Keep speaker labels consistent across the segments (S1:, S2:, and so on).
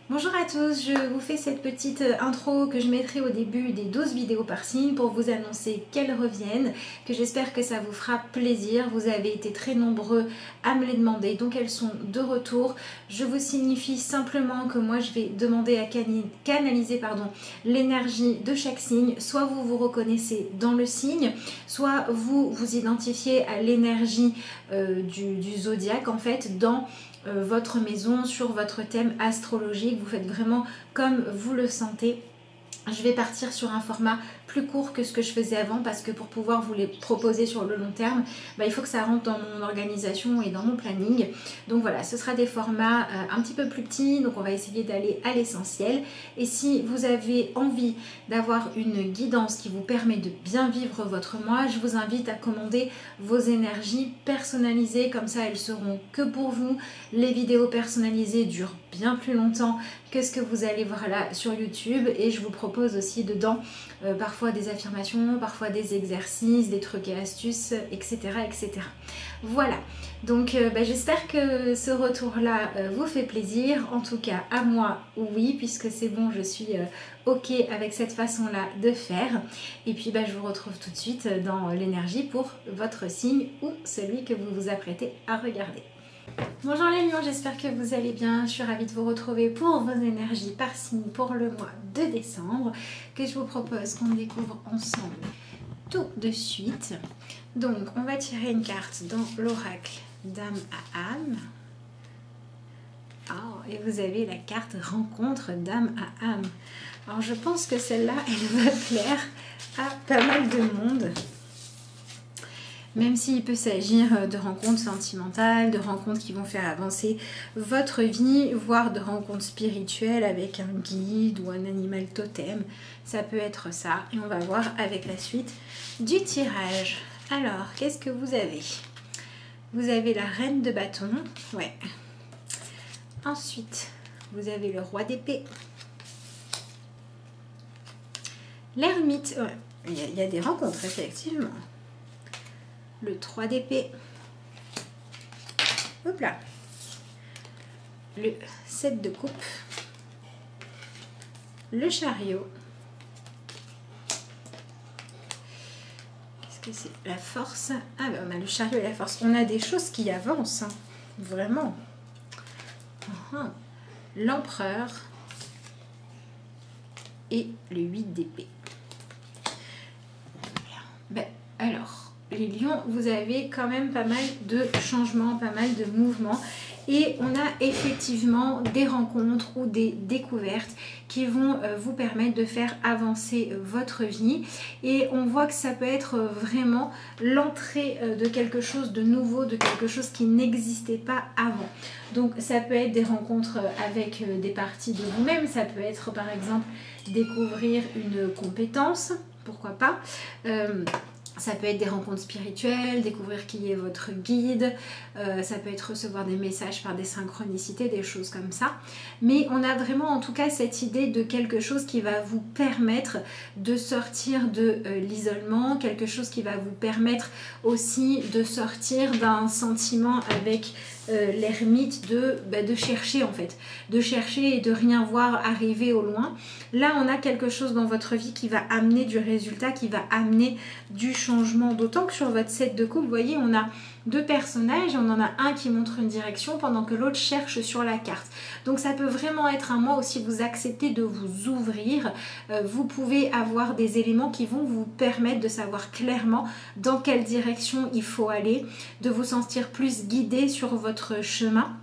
S1: Bonjour à tous, je vous fais cette petite intro que je mettrai au début des 12 vidéos par signe pour vous annoncer qu'elles reviennent, que j'espère que ça vous fera plaisir. Vous avez été très nombreux à me les demander, donc elles sont de retour. Je vous signifie simplement que moi je vais demander à canaliser l'énergie de chaque signe. Soit vous vous reconnaissez dans le signe, soit vous vous identifiez à l'énergie du zodiaque en fait dans votre maison, sur votre thème astrologique. Vous faites vraiment comme vous le sentez. Je vais partir sur un format plus court que ce que je faisais avant parce que pour pouvoir vous les proposer sur le long terme, il faut que ça rentre dans mon organisation et dans mon planning. Donc voilà, ce sera des formats un petit peu plus petits, donc on va essayer d'aller à l'essentiel. Et si vous avez envie d'avoir une guidance qui vous permet de bien vivre votre mois, je vous invite à commander vos énergies personnalisées, comme ça elles seront que pour vous. Les vidéos personnalisées durent bien plus longtemps que ce que vous allez voir là sur YouTube, et je vous propose aussi dedans parfois des affirmations, parfois des exercices, des trucs et astuces, etc. etc. Voilà, donc j'espère que ce retour là vous fait plaisir. En tout cas à moi oui, puisque c'est bon, je suis ok avec cette façon là de faire. Et puis je vous retrouve tout de suite dans l'énergie pour votre signe ou celui que vous vous apprêtez à regarder. Bonjour les lions, j'espère que vous allez bien. Je suis ravie de vous retrouver pour vos énergies par signe pour le mois de décembre, que je vous propose qu'on découvre ensemble tout de suite. Donc on va tirer une carte dans l'oracle d'âme à âme. Oh, et vous avez la carte rencontre d'âme à âme. Alors je pense que celle-là, elle va plaire à pas mal de monde. Même s'il peut s'agir de rencontres sentimentales, de rencontres qui vont faire avancer votre vie, voire de rencontres spirituelles avec un guide ou un animal totem. Ça peut être ça. Et on va voir avec la suite du tirage. Alors, qu'est-ce que vous avez? Vous avez la reine de bâton. Ouais. Ensuite, vous avez le roi d'épée. L'ermite. Ouais. Il y a des rencontres, effectivement. Le 3 d'épée, hop là, le 7 de coupe, le chariot, qu'est-ce que c'est? La force. Ah ben, le chariot et la force, on a des choses qui avancent, hein. Vraiment. L'empereur et le 8 d'épée. Alors, les lions, vous avez quand même pas mal de changements, pas mal de mouvements, et on a effectivement des rencontres ou des découvertes qui vont vous permettre de faire avancer votre vie, et on voit que ça peut être vraiment l'entrée de quelque chose de nouveau, de quelque chose qui n'existait pas avant. Donc ça peut être des rencontres avec des parties de vous-même, ça peut être par exemple découvrir une compétence, pourquoi pas. Ça peut être des rencontres spirituelles, découvrir qui est votre guide, ça peut être recevoir des messages par des synchronicités, des choses comme ça. Mais on a vraiment en tout cas cette idée de quelque chose qui va vous permettre de sortir de l'isolement, quelque chose qui va vous permettre aussi de sortir d'un sentiment avec l'ermite de chercher en fait, de chercher et de rien voir arriver au loin. Là on a quelque chose dans votre vie qui va amener du résultat, qui va amener du changement, d'autant que sur votre set de coupe, vous voyez, on a deux personnages, on en a un qui montre une direction pendant que l'autre cherche sur la carte. Donc ça peut vraiment être un mois où si vous acceptez de vous ouvrir, vous pouvez avoir des éléments qui vont vous permettre de savoir clairement dans quelle direction il faut aller, de vous sentir plus guidé sur votre chemin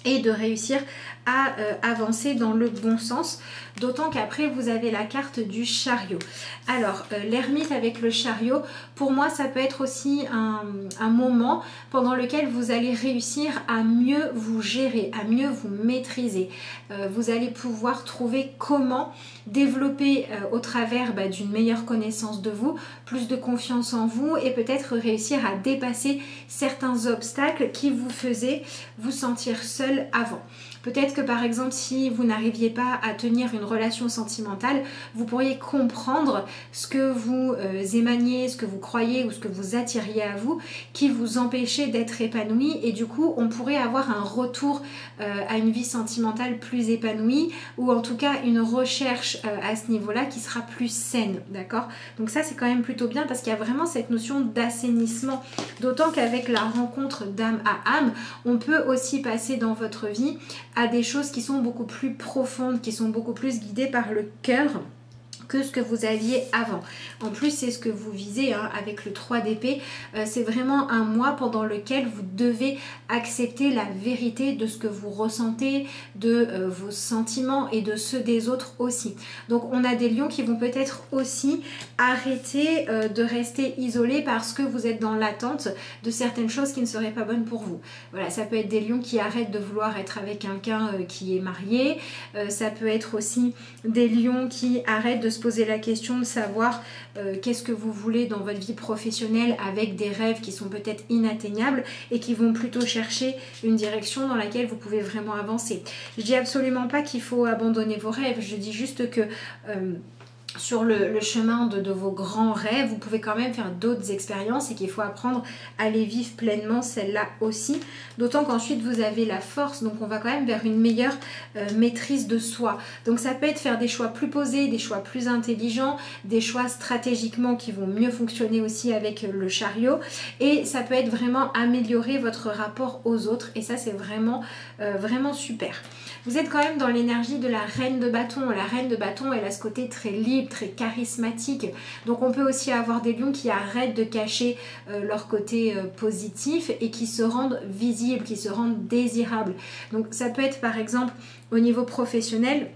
S1: et de réussir à avancer dans le bon sens, d'autant qu'après vous avez la carte du chariot. Alors l'ermite avec le chariot, pour moi ça peut être aussi un moment pendant lequel vous allez réussir à mieux vous gérer, à mieux vous maîtriser. Vous allez pouvoir trouver comment développer au travers d'une meilleure connaissance de vous, plus de confiance en vous, et peut-être réussir à dépasser certains obstacles qui vous faisaient vous sentir seul avant. Peut-être que par exemple, si vous n'arriviez pas à tenir une relation sentimentale, vous pourriez comprendre ce que vous émaniez, ce que vous croyez ou ce que vous attiriez à vous, qui vous empêchait d'être épanoui, et du coup, on pourrait avoir un retour à une vie sentimentale plus épanouie, ou en tout cas une recherche à ce niveau-là qui sera plus saine, d'accord? Donc ça, c'est quand même plutôt bien parce qu'il y a vraiment cette notion d'assainissement, d'autant qu'avec la rencontre d'âme à âme, on peut aussi passer dans votre vie à des choses qui sont beaucoup plus profondes, qui sont beaucoup plus guidées par le cœur que ce que vous aviez avant. En plus, c'est ce que vous visez hein, avec le 3 d'épée. C'est vraiment un mois pendant lequel vous devez accepter la vérité de ce que vous ressentez, de vos sentiments et de ceux des autres aussi. Donc on a des lions qui vont peut-être aussi arrêter de rester isolés parce que vous êtes dans l'attente de certaines choses qui ne seraient pas bonnes pour vous. Voilà, ça peut être des lions qui arrêtent de vouloir être avec quelqu'un qui est marié. Ça peut être aussi des lions qui arrêtent de se poser la question de savoir qu'est-ce que vous voulez dans votre vie professionnelle avec des rêves qui sont peut-être inatteignables et qui vont plutôt chercher une direction dans laquelle vous pouvez vraiment avancer. Je dis absolument pas qu'il faut abandonner vos rêves, je dis juste que sur le chemin de vos grands rêves, vous pouvez quand même faire d'autres expériences et qu'il faut apprendre à les vivre pleinement, celle-là aussi. D'autant qu'ensuite vous avez la force, donc on va quand même vers une meilleure maîtrise de soi. Donc ça peut être faire des choix plus posés, des choix plus intelligents, des choix stratégiquement qui vont mieux fonctionner aussi avec le chariot. Et ça peut être vraiment améliorer votre rapport aux autres et ça c'est vraiment, vraiment super. Vous êtes quand même dans l'énergie de la reine de bâton. La reine de bâton, elle a ce côté très libre, très charismatique. Donc on peut aussi avoir des lions qui arrêtent de cacher leur côté positif et qui se rendent visibles, qui se rendent désirables. Donc ça peut être par exemple au niveau professionnel.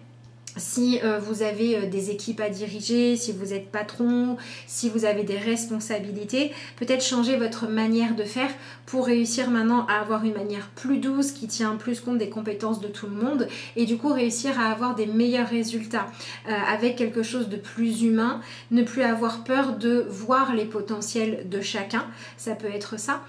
S1: Si vous avez des équipes à diriger, si vous êtes patron, si vous avez des responsabilités, peut-être changer votre manière de faire pour réussir maintenant à avoir une manière plus douce qui tient plus compte des compétences de tout le monde et du coup réussir à avoir des meilleurs résultats avec quelque chose de plus humain, ne plus avoir peur de voir les potentiels de chacun, ça peut être ça.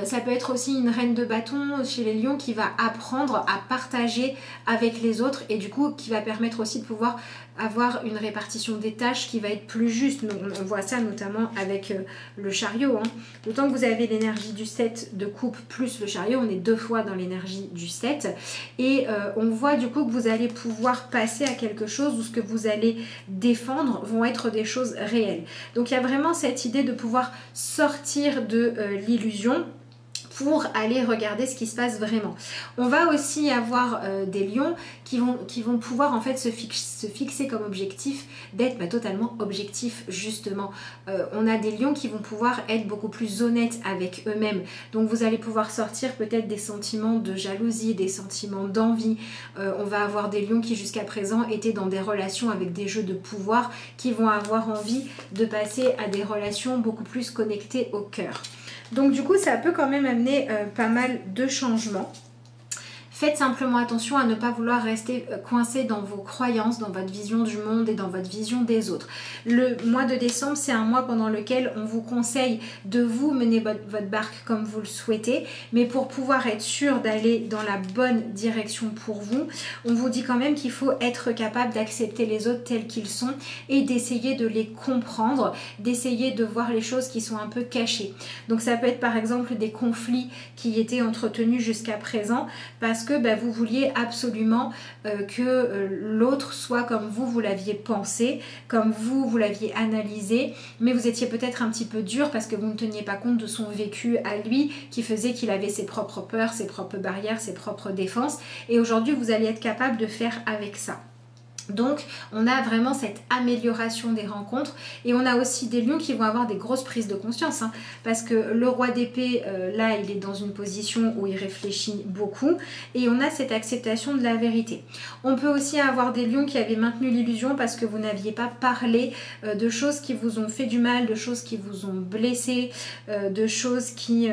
S1: Ça peut être aussi une reine de bâton chez les lions qui va apprendre à partager avec les autres et du coup qui va permettre aussi de pouvoir avoir une répartition des tâches qui va être plus juste. On voit ça notamment avec le chariot. Hein. D'autant que vous avez l'énergie du 7 de coupe plus le chariot, on est 2 fois dans l'énergie du 7. Et on voit du coup que vous allez pouvoir passer à quelque chose où ce que vous allez défendre vont être des choses réelles. Donc il y a vraiment cette idée de pouvoir sortir de l'illusion pour aller regarder ce qui se passe vraiment. On va aussi avoir des lions qui vont pouvoir en fait se fixer comme objectif d'être totalement objectif justement. On a des lions qui vont pouvoir être beaucoup plus honnêtes avec eux-mêmes. Donc vous allez pouvoir sortir peut-être des sentiments de jalousie, des sentiments d'envie. On va avoir des lions qui jusqu'à présent étaient dans des relations avec des jeux de pouvoir qui vont avoir envie de passer à des relations beaucoup plus connectées au cœur. Donc du coup, ça peut quand même amener pas mal de changements. Faites simplement attention à ne pas vouloir rester coincé dans vos croyances, dans votre vision du monde et dans votre vision des autres. Le mois de décembre, c'est un mois pendant lequel on vous conseille de vous mener votre barque comme vous le souhaitez. Mais pour pouvoir être sûr d'aller dans la bonne direction pour vous, on vous dit quand même qu'il faut être capable d'accepter les autres tels qu'ils sont et d'essayer de les comprendre, d'essayer de voir les choses qui sont un peu cachées. Donc ça peut être par exemple des conflits qui étaient entretenus jusqu'à présent parce que vous vouliez absolument que l'autre soit comme vous l'aviez pensé, comme vous l'aviez analysé, mais vous étiez peut-être un petit peu dur parce que vous ne teniez pas compte de son vécu à lui qui faisait qu'il avait ses propres peurs, ses propres barrières, ses propres défenses et aujourd'hui vous allez être capable de faire avec ça. Donc on a vraiment cette amélioration des rencontres et on a aussi des lions qui vont avoir des grosses prises de conscience hein, parce que le roi d'épée là il est dans une position où il réfléchit beaucoup et on a cette acceptation de la vérité. On peut aussi avoir des lions qui avaient maintenu l'illusion parce que vous n'aviez pas parlé de choses qui vous ont fait du mal, de choses qui vous ont blessé, de choses qui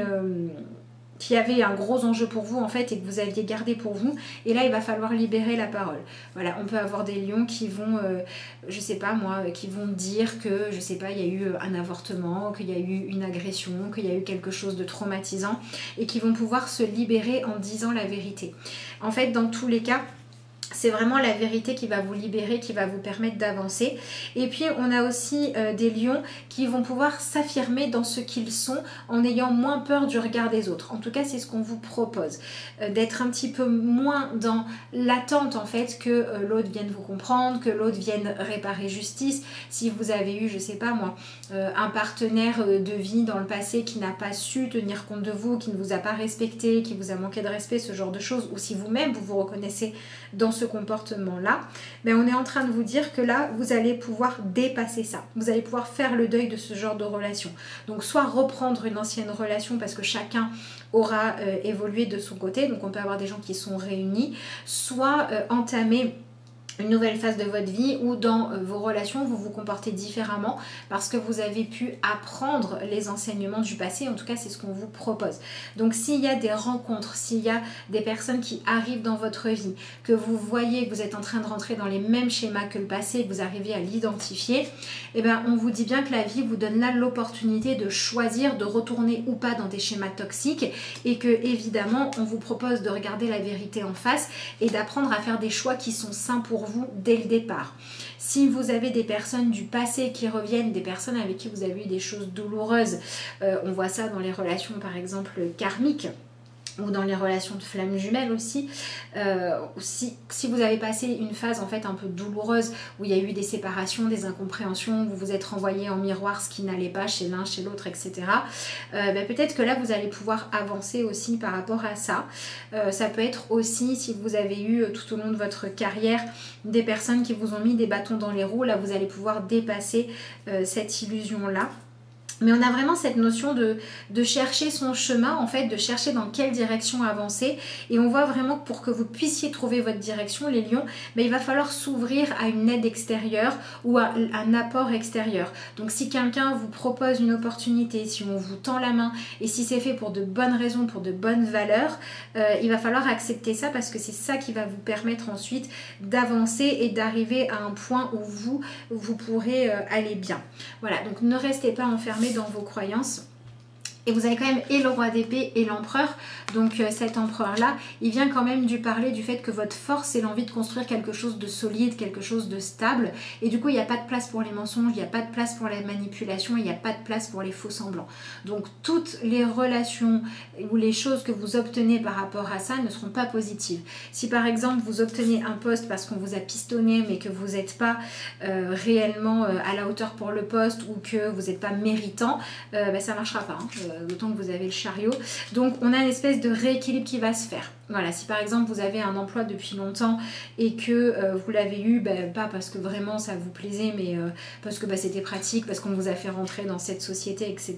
S1: qui avait un gros enjeu pour vous en fait et que vous aviez gardé pour vous, et là il va falloir libérer la parole. Voilà, on peut avoir des lions qui vont, je sais pas moi, qui vont dire que, je sais pas, il y a eu un avortement, qu'il y a eu une agression, qu'il y a eu quelque chose de traumatisant, et qui vont pouvoir se libérer en disant la vérité. En fait, dans tous les cas, c'est vraiment la vérité qui va vous libérer, qui va vous permettre d'avancer. Et puis on a aussi des lions qui vont pouvoir s'affirmer dans ce qu'ils sont en ayant moins peur du regard des autres. En tout cas, c'est ce qu'on vous propose. D'être un petit peu moins dans l'attente en fait que l'autre vienne vous comprendre, que l'autre vienne réparer justice. Si vous avez eu, je sais pas moi, un partenaire de vie dans le passé qui n'a pas su tenir compte de vous, qui ne vous a pas respecté, qui vous a manqué de respect, ce genre de choses, ou si vous-même vous vous reconnaissez dans ce comportement-là, mais on est en train de vous dire que là, vous allez pouvoir dépasser ça. Vous allez pouvoir faire le deuil de ce genre de relation. Donc, soit reprendre une ancienne relation parce que chacun aura évolué de son côté, donc on peut avoir des gens qui sont réunis, soit entamer une nouvelle phase de votre vie où dans vos relations vous vous comportez différemment parce que vous avez pu apprendre les enseignements du passé. En tout cas, c'est ce qu'on vous propose. Donc s'il y a des rencontres, s'il y a des personnes qui arrivent dans votre vie, que vous voyez que vous êtes en train de rentrer dans les mêmes schémas que le passé et que vous arrivez à l'identifier, eh bien on vous dit bien que la vie vous donne là l'opportunité de choisir de retourner ou pas dans des schémas toxiques, et que évidemment on vous propose de regarder la vérité en face et d'apprendre à faire des choix qui sont sains pour vous dès le départ. Si vous avez des personnes du passé qui reviennent, des personnes avec qui vous avez eu des choses douloureuses, on voit ça dans les relations par exemple karmiques, ou dans les relations de flammes jumelles aussi, si vous avez passé une phase en fait un peu douloureuse où il y a eu des séparations, des incompréhensions, vous vous êtes renvoyé en miroir ce qui n'allait pas chez l'un, chez l'autre, etc. Peut-être que là vous allez pouvoir avancer aussi par rapport à ça. Ça peut être aussi si vous avez eu tout au long de votre carrière des personnes qui vous ont mis des bâtons dans les roues, là vous allez pouvoir dépasser cette illusion-là. Mais on a vraiment cette notion de chercher son chemin, en fait, de chercher dans quelle direction avancer. Et on voit vraiment que pour que vous puissiez trouver votre direction, les lions, il va falloir s'ouvrir à une aide extérieure ou à un apport extérieur. Donc si quelqu'un vous propose une opportunité, si on vous tend la main, et si c'est fait pour de bonnes raisons, pour de bonnes valeurs, il va falloir accepter ça parce que c'est ça qui va vous permettre ensuite d'avancer et d'arriver à un point où vous pourrez aller bien. Voilà, donc ne restez pas enfermés dans vos croyances. Et vous avez quand même et le roi d'épée et l'empereur. Donc cet empereur-là, il vient quand même du parler du fait que votre force, c'est l'envie de construire quelque chose de solide, quelque chose de stable. Et du coup, il n'y a pas de place pour les mensonges, il n'y a pas de place pour la manipulation, il n'y a pas de place pour les faux semblants. Donc toutes les relations ou les choses que vous obtenez par rapport à ça ne seront pas positives. Si par exemple, vous obtenez un poste parce qu'on vous a pistonné, mais que vous n'êtes pas réellement à la hauteur pour le poste ou que vous n'êtes pas méritant, ça ne marchera pas. D'autant que vous avez le chariot. Donc on a une espèce de rééquilibre qui va se faire. Voilà, si par exemple vous avez un emploi depuis longtemps et que vous l'avez eu, pas parce que vraiment ça vous plaisait, mais parce que c'était pratique, parce qu'on vous a fait rentrer dans cette société, etc.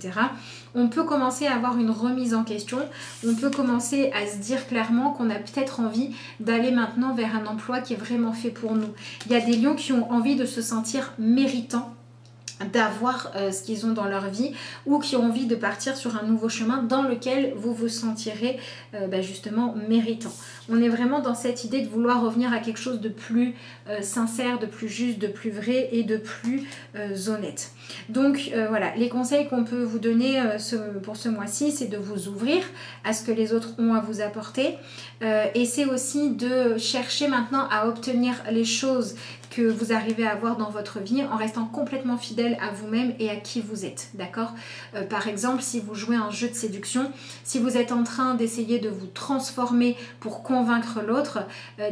S1: On peut commencer à avoir une remise en question. On peut commencer à se dire clairement qu'on a peut-être envie d'aller maintenant vers un emploi qui est vraiment fait pour nous. Il y a des lions qui ont envie de se sentir méritants d'avoir ce qu'ils ont dans leur vie, ou qui ont envie de partir sur un nouveau chemin dans lequel vous vous sentirez justement méritant. On est vraiment dans cette idée de vouloir revenir à quelque chose de plus sincère, de plus juste, de plus vrai et de plus honnête. Donc voilà, les conseils qu'on peut vous donner pour ce mois-ci, c'est de vous ouvrir à ce que les autres ont à vous apporter, et c'est aussi de chercher maintenant à obtenir les choses que vous arrivez à avoir dans votre vie en restant complètement fidèle à vous-même et à qui vous êtes, d'accord? Par exemple, si vous jouez un jeu de séduction, si vous êtes en train d'essayer de vous transformer pour convaincre l'autre,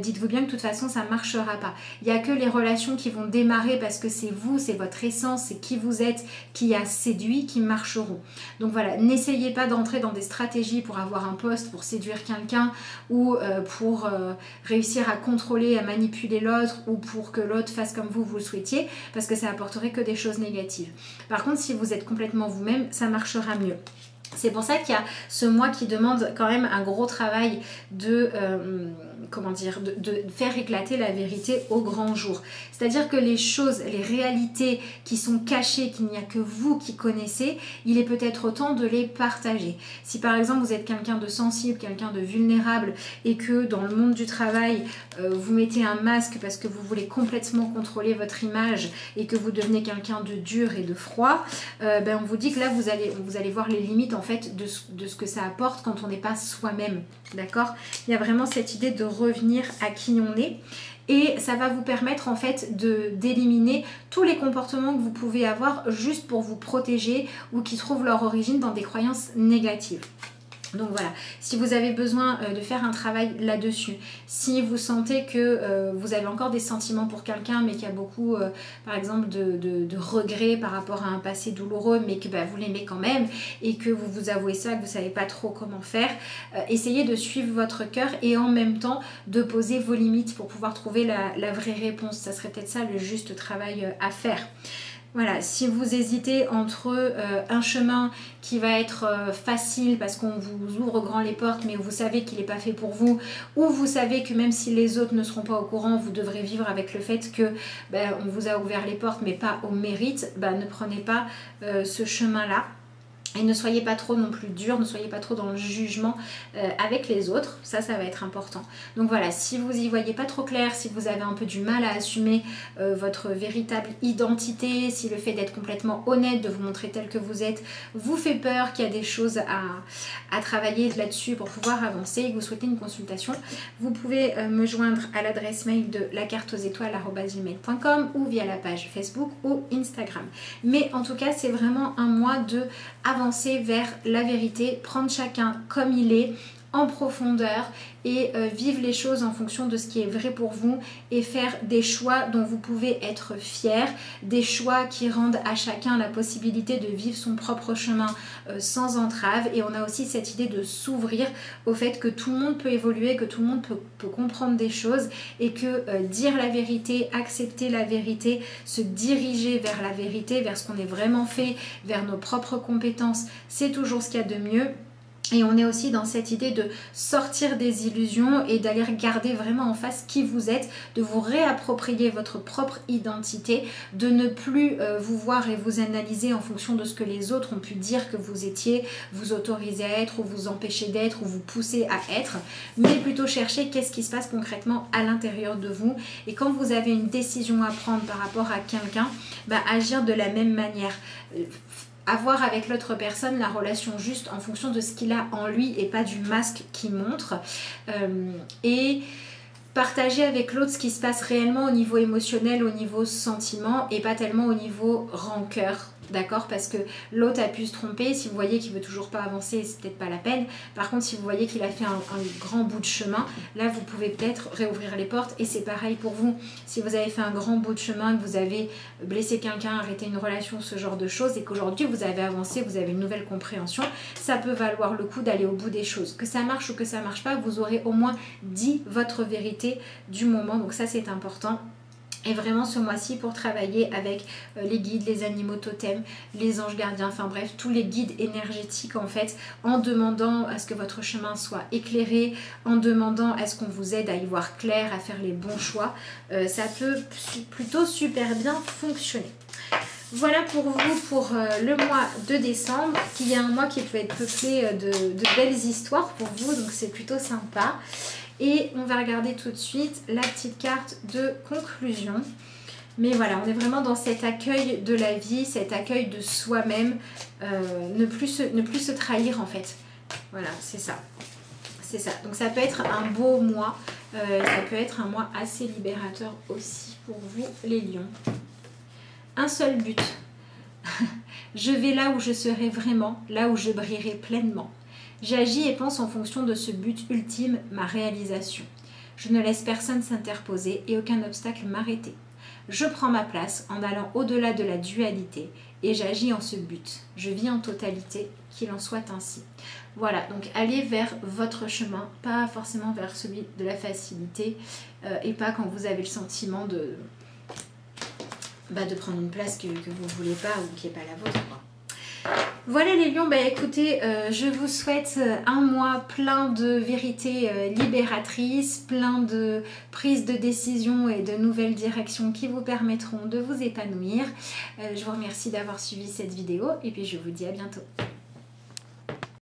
S1: dites-vous bien que de toute façon ça ne marchera pas. Il n'y a que les relations qui vont démarrer parce que c'est vous, c'est votre essence, c'est qui vous êtes qui a séduit, qui marcheront. Donc voilà, n'essayez pas d'entrer dans des stratégies pour avoir un poste, pour séduire quelqu'un, ou pour réussir à contrôler, à manipuler l'autre, ou pour que l'autre fasse comme vous le souhaitiez, parce que ça apporterait que des choses négatives. Par contre, si vous êtes complètement vous-même, ça marchera mieux. C'est pour ça qu'il y a ce mois qui demande quand même un gros travail de comment dire, de faire éclater la vérité au grand jour. C'est-à-dire que les choses, les réalités qui sont cachées, qu'il n'y a que vous qui connaissez, il est peut-être temps de les partager. Si par exemple vous êtes quelqu'un de sensible, quelqu'un de vulnérable et que dans le monde du travail, vous mettez un masque parce que vous voulez complètement contrôler votre image et que vous devenez quelqu'un de dur et de froid, on vous dit que là vous allez voir les limites en fait de ce que ça apporte quand on n'est pas soi-même, d'accord? Il y a vraiment cette idée de revenir à qui on est. Et ça va vous permettre en fait d'éliminer tous les comportements que vous pouvez avoir juste pour vous protéger ou qui trouvent leur origine dans des croyances négatives. Donc voilà, si vous avez besoin de faire un travail là-dessus, si vous sentez que vous avez encore des sentiments pour quelqu'un mais qu'il y a beaucoup par exemple de regrets par rapport à un passé douloureux mais que vous l'aimez quand même et que vous vous avouez ça, que vous ne savez pas trop comment faire, essayez de suivre votre cœur et en même temps de poser vos limites pour pouvoir trouver la vraie réponse. Ça serait peut-être ça le juste travail à faire. Voilà, si vous hésitez entre un chemin qui va être facile parce qu'on vous ouvre grand les portes mais vous savez qu'il n'est pas fait pour vous, ou vous savez que même si les autres ne seront pas au courant, vous devrez vivre avec le fait que on vous a ouvert les portes mais pas au mérite, ne prenez pas ce chemin-là. Et ne soyez pas trop non plus dur, ne soyez pas trop dans le jugement avec les autres, ça va être important. Donc voilà, si vous y voyez pas trop clair, si vous avez un peu du mal à assumer votre véritable identité, si le fait d'être complètement honnête, de vous montrer tel que vous êtes, vous fait peur, qu'il y a des choses à travailler là-dessus pour pouvoir avancer et que vous souhaitez une consultation, vous pouvez me joindre à l'adresse mail de lacarteauxétoiles@gmail.com ou via la page Facebook ou Instagram. Mais en tout cas, c'est vraiment un mois de avancer vers la vérité, prendre chacun comme il est, en profondeur et vivre les choses en fonction de ce qui est vrai pour vous et faire des choix dont vous pouvez être fiers, des choix qui rendent à chacun la possibilité de vivre son propre chemin sans entrave. Et on a aussi cette idée de s'ouvrir au fait que tout le monde peut évoluer, que tout le monde peut comprendre des choses et que dire la vérité, accepter la vérité, se diriger vers la vérité, vers ce qu'on est vraiment fait, vers nos propres compétences, c'est toujours ce qu'il y a de mieux. Et on est aussi dans cette idée de sortir des illusions et d'aller regarder vraiment en face qui vous êtes, de vous réapproprier votre propre identité, de ne plus vous voir et vous analyser en fonction de ce que les autres ont pu dire que vous étiez, vous autoriser à être ou vous empêcher d'être ou vous pousser à être, mais plutôt chercher qu'est-ce qui se passe concrètement à l'intérieur de vous. Et quand vous avez une décision à prendre par rapport à quelqu'un, agir de la même manière. Avoir avec l'autre personne la relation juste en fonction de ce qu'il a en lui et pas du masque qu'il montre. Et partager avec l'autre ce qui se passe réellement au niveau émotionnel, au niveau sentiment et pas tellement au niveau rancœur. D'accord? Parce que l'autre a pu se tromper. Si vous voyez qu'il veut toujours pas avancer, c'est peut-être pas la peine. Par contre, si vous voyez qu'il a fait un grand bout de chemin, là vous pouvez peut-être réouvrir les portes. Et c'est pareil pour vous. Si vous avez fait un grand bout de chemin, que vous avez blessé quelqu'un, arrêté une relation, ce genre de choses, et qu'aujourd'hui vous avez avancé, vous avez une nouvelle compréhension, ça peut valoir le coup d'aller au bout des choses. Que ça marche ou que ça marche pas, vous aurez au moins dit votre vérité du moment. Donc ça c'est important. Et vraiment ce mois-ci pour travailler avec les guides, les animaux totems, les anges gardiens, enfin bref, tous les guides énergétiques en fait, en demandant à ce que votre chemin soit éclairé, en demandant à ce qu'on vous aide à y voir clair, à faire les bons choix, ça peut plutôt super bien fonctionner. Voilà pour vous pour le mois de décembre, qui est un mois qui peut être peuplé de belles histoires pour vous, donc c'est plutôt sympa. Et on va regarder tout de suite la petite carte de conclusion. Mais voilà, on est vraiment dans cet accueil de la vie, cet accueil de soi-même, ne plus se trahir en fait. Voilà, c'est ça. C'est ça. Donc ça peut être un beau mois, ça peut être un mois assez libérateur aussi pour vous les lions. Un seul but. Je vais là où je serai vraiment, là où je brillerai pleinement. J'agis et pense en fonction de ce but ultime, ma réalisation. Je ne laisse personne s'interposer et aucun obstacle m'arrêter. Je prends ma place en allant au-delà de la dualité et j'agis en ce but. Je vis en totalité, qu'il en soit ainsi. Voilà, donc allez vers votre chemin, pas forcément vers celui de la facilité et pas quand vous avez le sentiment de prendre une place que vous ne voulez pas ou qui n'est pas la vôtre, quoi. Voilà les lions, bah écoutez, je vous souhaite un mois plein de vérités libératrices, plein de prises de décision et de nouvelles directions qui vous permettront de vous épanouir. Je vous remercie d'avoir suivi cette vidéo et puis je vous dis à bientôt.